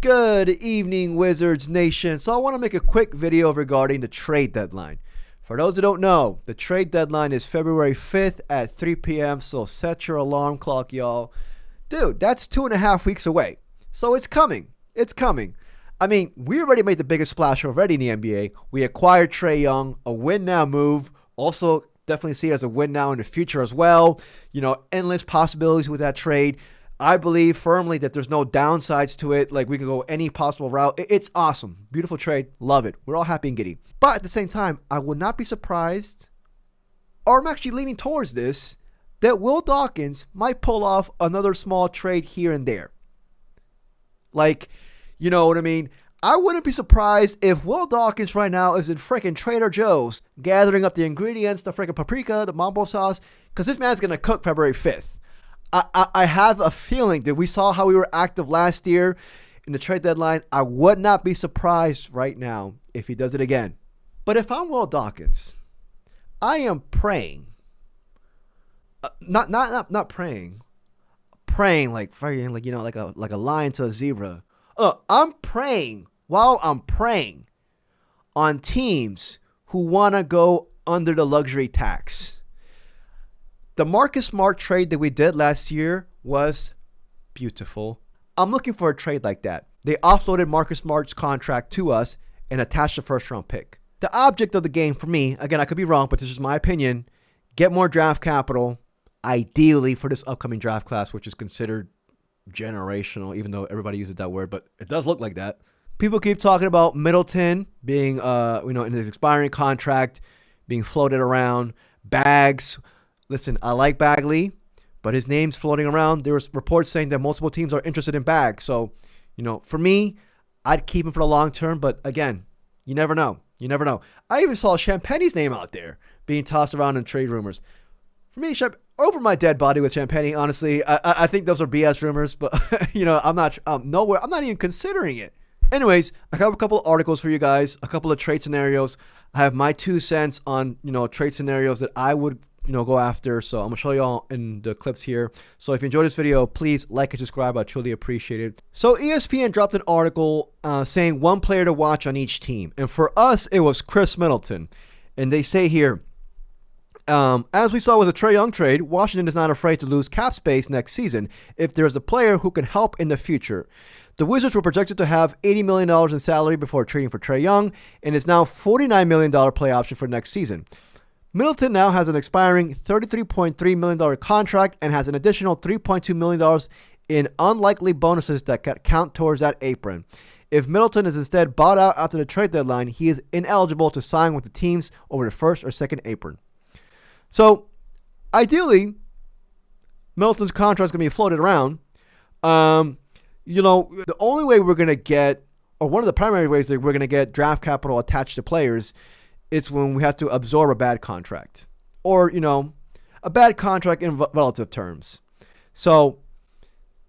Good evening, Wizards Nation. So I want to make a quick video regarding the trade deadline. For those who don't know, the trade deadline is February 5th at 3 p.m. So set your alarm clock, y'all. Dude, that's 2.5 weeks away. So it's coming. It's coming. I mean, we already made the biggest splash already in the NBA. We acquired Trae Young, a win now move. Also, definitely see it as a win now in the future as well. You know, endless possibilities with that trade. I believe firmly that there's no downsides to it. Like, we can go any possible route. It's awesome. Beautiful trade. Love it. We're all happy and giddy. But at the same time, I would not be surprised, or I'm actually leaning towards this, that Will Dawkins might pull off another small trade here and there. Like, you know what I mean? I wouldn't be surprised if Will Dawkins right now is in freaking Trader Joe's gathering up the ingredients, the freaking paprika, the mambo sauce, because this man's going to cook February 5th. I have a feeling that we saw how we were active last year in the trade deadline. I would not be surprised right now if he does it again. But if I'm Will Dawkins, I am praying. Not praying. Praying like fighting, like, you know, like a lion to a zebra. I'm praying while I'm praying on teams who want to go under the luxury tax. The Marcus Smart trade that we did last year was beautiful. I'm looking for a trade like that. They offloaded Marcus Smart's contract to us and attached a first-round pick. The object of the game for me, again, I could be wrong, but this is my opinion, get more draft capital, ideally for this upcoming draft class, which is considered generational, even though everybody uses that word, but it does look like that. People keep talking about Middleton being, in his expiring contract, being floated around, Bags. Listen, I like Bagley, but his name's floating around. There was reports saying that multiple teams are interested in Bags. So, for me, I'd keep him for the long term. But again, you never know. You never know. I even saw Champagne's name out there being tossed around in trade rumors. For me, over my dead body with Champagne, honestly, I think those are BS rumors. But, I'm not even considering it. Anyways, I have a couple of articles for you guys, a couple of trade scenarios. I have my 2 cents on, trade scenarios that I would go after. So I'm gonna show y'all in the clips here. So if you enjoyed this video, please like and subscribe. I truly appreciate it. So ESPN dropped an article saying one player to watch on each team, and for us it was Chris Middleton. And they say here, as we saw with the Trae Young trade, Washington is not afraid to lose cap space next season if there's a player who can help in the future. The Wizards were projected to have $80 million in salary before trading for Trae Young, and it's now $49 million play option for next season. Middleton now has an expiring $33.3 million contract and has an additional $3.2 million in unlikely bonuses that count towards that apron. If Middleton is instead bought out after the trade deadline, he is ineligible to sign with the teams over the first or second apron. So, ideally, Middleton's contract is going to be floated around. The only way we're going to get, or one of the primary ways that we're going to get draft capital attached to players, it's when we have to absorb a bad contract, or, a bad contract in relative terms. So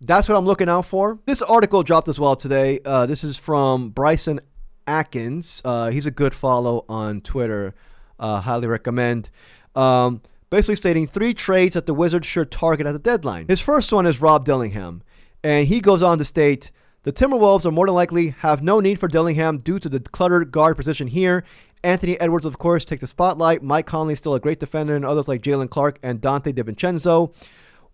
that's what I'm looking out for. This article dropped as well today. This is from Bryson Atkins. He's a good follow on Twitter. Highly recommend. Basically stating 3 trades that the Wizards should target at the deadline. His first one is Rob Dillingham. And he goes on to state, the Timberwolves are more than likely have no need for Dillingham due to the cluttered guard position here. Anthony Edwards, of course, take the spotlight. Mike Conley is still a great defender, and others like Jalen Clark and Dante DiVincenzo.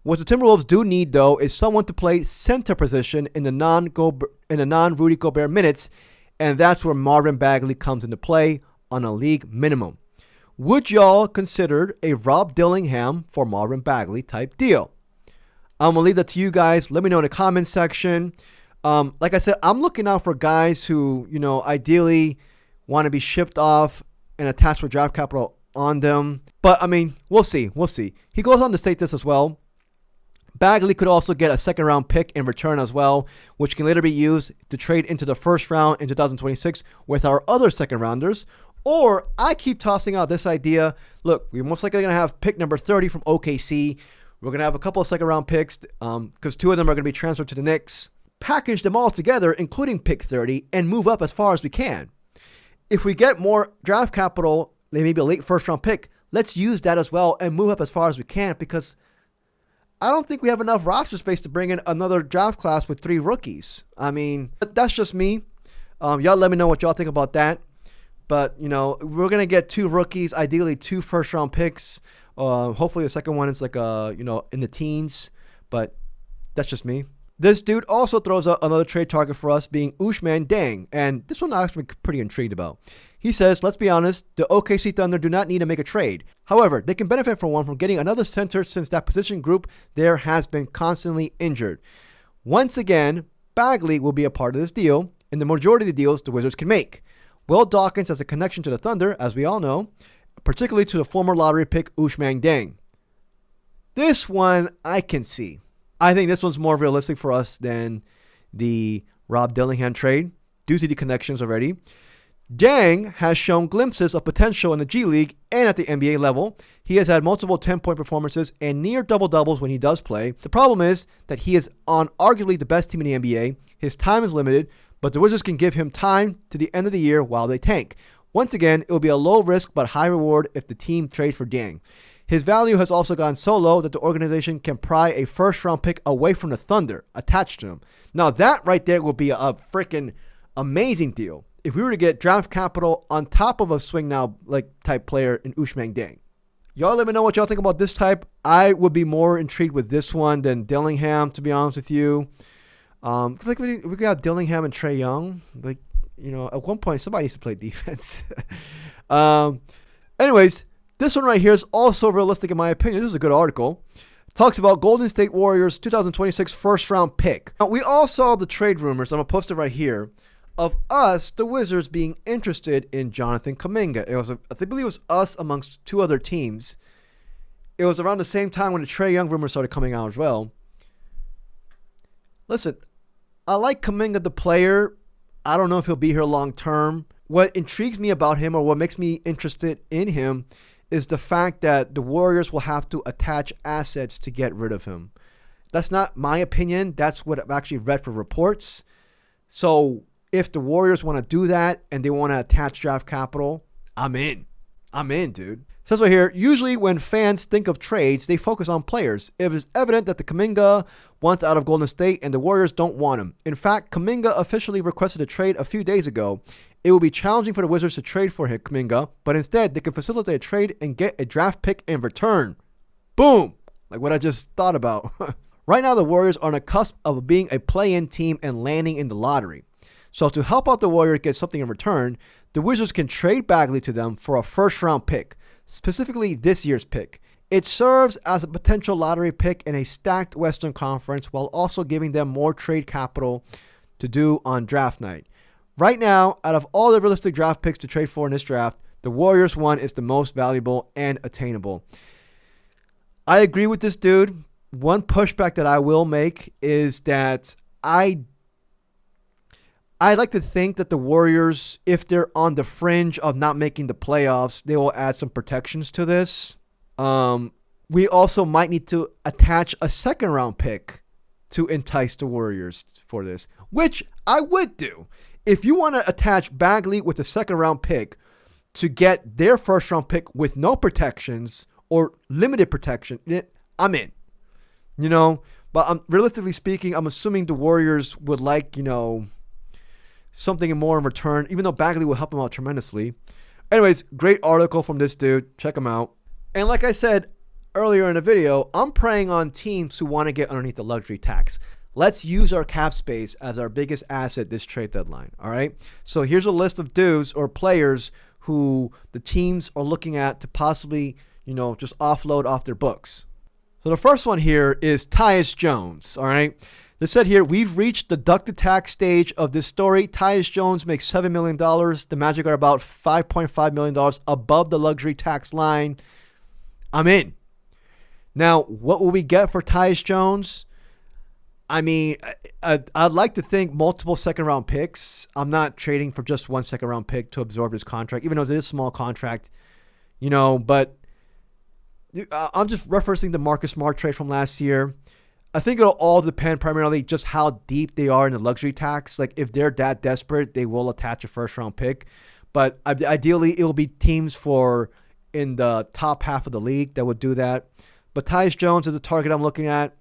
What the Timberwolves do need, though, is someone to play center position in the non-Rudy Gobert minutes, and that's where Marvin Bagley comes into play on a league minimum. Would y'all consider a Rob Dillingham for Marvin Bagley type deal? I'm going to leave that to you guys. Let me know in the comments section. Like I said, I'm looking out for guys who, ideally want to be shipped off and attached with draft capital on them. But, we'll see. We'll see. He goes on to state this as well. Bagley could also get a second-round pick in return as well, which can later be used to trade into the first round in 2026 with our other second-rounders. Or I keep tossing out this idea. Look, we're most likely going to have pick number 30 from OKC. We're going to have a couple of second-round picks because 2 of them are going to be transferred to the Knicks. Package them all together, including pick 30, and move up as far as we can. If we get more draft capital, maybe a late first-round pick, let's use that as well and move up as far as we can, because I don't think we have enough roster space to bring in another draft class with 3 rookies. I mean, that's just me. Y'all let me know what y'all think about that. But, we're going to get 2 rookies, ideally 2 first-round picks. Hopefully the second one is like, in the teens. But that's just me. This dude also throws out another trade target for us, being Ousmane Deng. And this one I'm actually pretty intrigued about. He says, let's be honest, the OKC Thunder do not need to make a trade. However, they can benefit from getting another center since that position group there has been constantly injured. Once again, Bagley will be a part of this deal, and the majority of the deals the Wizards can make. Will Dawkins has a connection to the Thunder, as we all know, particularly to the former lottery pick Ousmane Deng. This one I can see. I think this one's more realistic for us than the Rob Dillingham trade due to the connections already. Deng has shown glimpses of potential in the G League and at the NBA level. He has had multiple 10-point performances and near double-doubles when he does play. The problem is that he is on arguably the best team in the NBA. His time is limited, but the Wizards can give him time to the end of the year while they tank. Once again, it will be a low risk but high reward if the team trades for Deng. His value has also gone so low that the organization can pry a first-round pick away from the Thunder attached to him. Now, that right there will be a freaking amazing deal if we were to get draft capital on top of a swing now type player in Ousmane Deng. Y'all let me know what y'all think about this type. I would be more intrigued with this one than Dillingham, to be honest with you. We got Dillingham and Trae Young. At one point, somebody used to play defense. Anyways, this one right here is also realistic in my opinion. This is a good article. It talks about Golden State Warriors 2026 first-round pick. Now, we all saw the trade rumors. I'm going to post it right here. Of us, the Wizards, being interested in Jonathan Kuminga. I believe it was us amongst 2 other teams. It was around the same time when the Trae Young rumors started coming out as well. Listen, I like Kuminga the player. I don't know if he'll be here long term. What intrigues me about him, or what makes me interested in him, is the fact that the Warriors will have to attach assets to get rid of him. That's not my opinion. That's what I've actually read from reports. So if the Warriors want to do that and they want to attach draft capital, I'm in. I'm in, dude. It says right here, usually when fans think of trades, they focus on players. It is evident that the Kuminga wants out of Golden State and the Warriors don't want him. In fact, Kuminga officially requested a trade a few days ago. It will be challenging for the Wizards to trade for him, Kuminga, but instead they can facilitate a trade and get a draft pick in return. Boom! Like what I just thought about. Right now, the Warriors are on the cusp of being a play-in team and landing in the lottery. So to help out the Warriors get something in return, the Wizards can trade Bagley to them for a first-round pick, specifically this year's pick. It serves as a potential lottery pick in a stacked Western Conference while also giving them more trade capital to do on draft night. Right now, out of all the realistic draft picks to trade for in this draft, the Warriors one is the most valuable and attainable. I agree with this dude. One pushback that I will make is that I like to think that the Warriors, if they're on the fringe of not making the playoffs, they will add some protections to this. We also might need to attach a second-round pick to entice the Warriors for this, which I would do. If you want to attach Bagley with a second-round pick to get their first-round pick with no protections or limited protection, I'm in. But realistically speaking, I'm assuming the Warriors would like, something more in return, even though Bagley will help him out tremendously. Anyways, great article from this dude. Check him out. And like I said earlier in the video, I'm preying on teams who want to get underneath the luxury tax. Let's use our cap space as our biggest asset this trade deadline, all right? So here's a list of dudes or players who the teams are looking at to possibly, just offload off their books. So the first one here is Tyus Jones, all right? They said here, we've reached the duck attack stage of this story. Tyus Jones makes $7 million. The Magic are about $5.5 million above the luxury tax line. I'm in. Now, what will we get for Tyus Jones? I mean, I'd like to think multiple second-round picks. I'm not trading for just one second-round pick to absorb his contract, even though it is a small contract, but I'm just referencing the Marcus Smart trade from last year. I think it'll all depend primarily just how deep they are in the luxury tax. Like, if they're that desperate, they will attach a first-round pick. But ideally, it'll be teams in the top half of the league that would do that. But Tyus Jones is a target I'm looking at.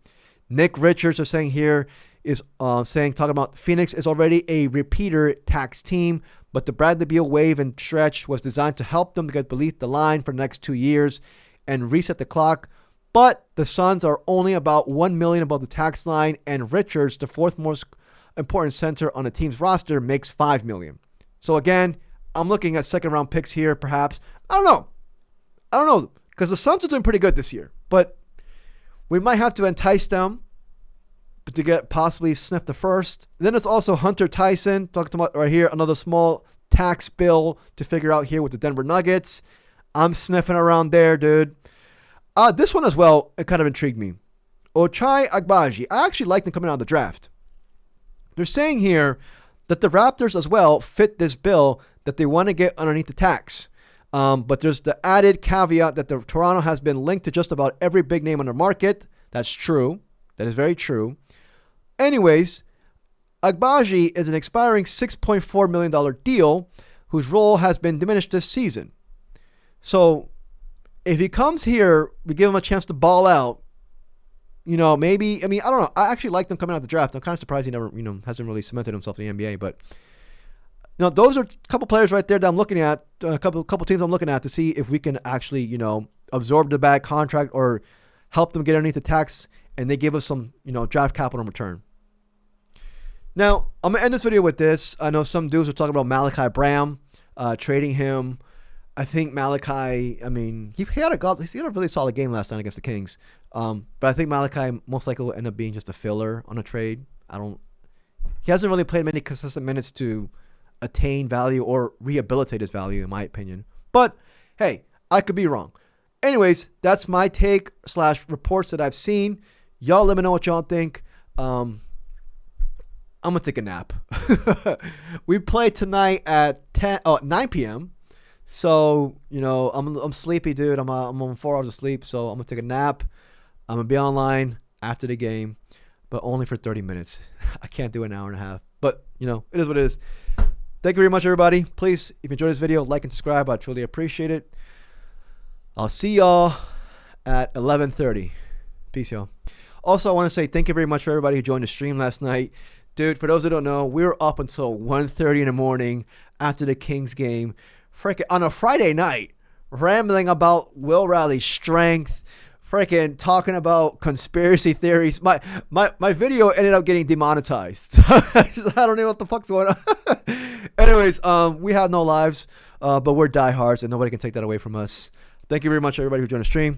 Nick Richards is saying here is talking about Phoenix is already a repeater tax team, but the Bradley Beal wave and stretch was designed to help them to get beneath the line for the next 2 years and reset the clock. But the Suns are only about $1 million above the tax line, and Richards, the fourth most important center on the team's roster, makes $5 million. So again, I'm looking at second round picks here, perhaps. I don't know, because the Suns are doing pretty good this year, but we might have to entice them to get possibly sniff the first. And then there's also Hunter Tyson, talking about right here, another small tax bill to figure out here with the Denver Nuggets. I'm sniffing around there, dude. This one as well, it kind of intrigued me. Ochai Agbaji. I actually like them coming out of the draft. They're saying here that the Raptors as well fit this bill that they want to get underneath the tax. But there's the added caveat that the Toronto has been linked to just about every big name on the market. That's true. That is very true. Anyways, Agbaji is an expiring $6.4 million deal whose role has been diminished this season. So if he comes here, we give him a chance to ball out. Maybe, I don't know. I actually like them coming out of the draft. I'm kind of surprised he never, hasn't really cemented himself in the NBA. But, those are a couple players right there that I'm looking at, a couple teams I'm looking at to see if we can actually, absorb the bad contract or help them get underneath the tax and they give us some, draft capital in return. Now, I'm going to end this video with this. I know some dudes are talking about Malachi Branham, trading him. I think Malachi, he had a really solid game last night against the Kings. But I think Malachi most likely will end up being just a filler on a trade. He hasn't really played many consistent minutes to attain value or rehabilitate his value, in my opinion. But, hey, I could be wrong. Anyways, that's my take / reports that I've seen. Y'all let me know what y'all think. I'm going to take a nap. We play tonight at 9 p.m. So, I'm sleepy, dude. I'm on 4 hours of sleep, so I'm going to take a nap. I'm going to be online after the game, but only for 30 minutes. I can't do an hour and a half. But, it is what it is. Thank you very much, everybody. Please, if you enjoyed this video, like and subscribe. I truly appreciate it. I'll see y'all at 11:30. Peace, y'all. Also, I want to say thank you very much for everybody who joined the stream last night. Dude, for those who don't know, we were up until 1:30 in the morning after the Kings game. Freaking on a Friday night, rambling about Will Riley's strength, freaking talking about conspiracy theories. My video ended up getting demonetized. I don't know what the fuck's going on. Anyways, we have no lives, but we're diehards, and nobody can take that away from us. Thank you very much, everybody who joined the stream.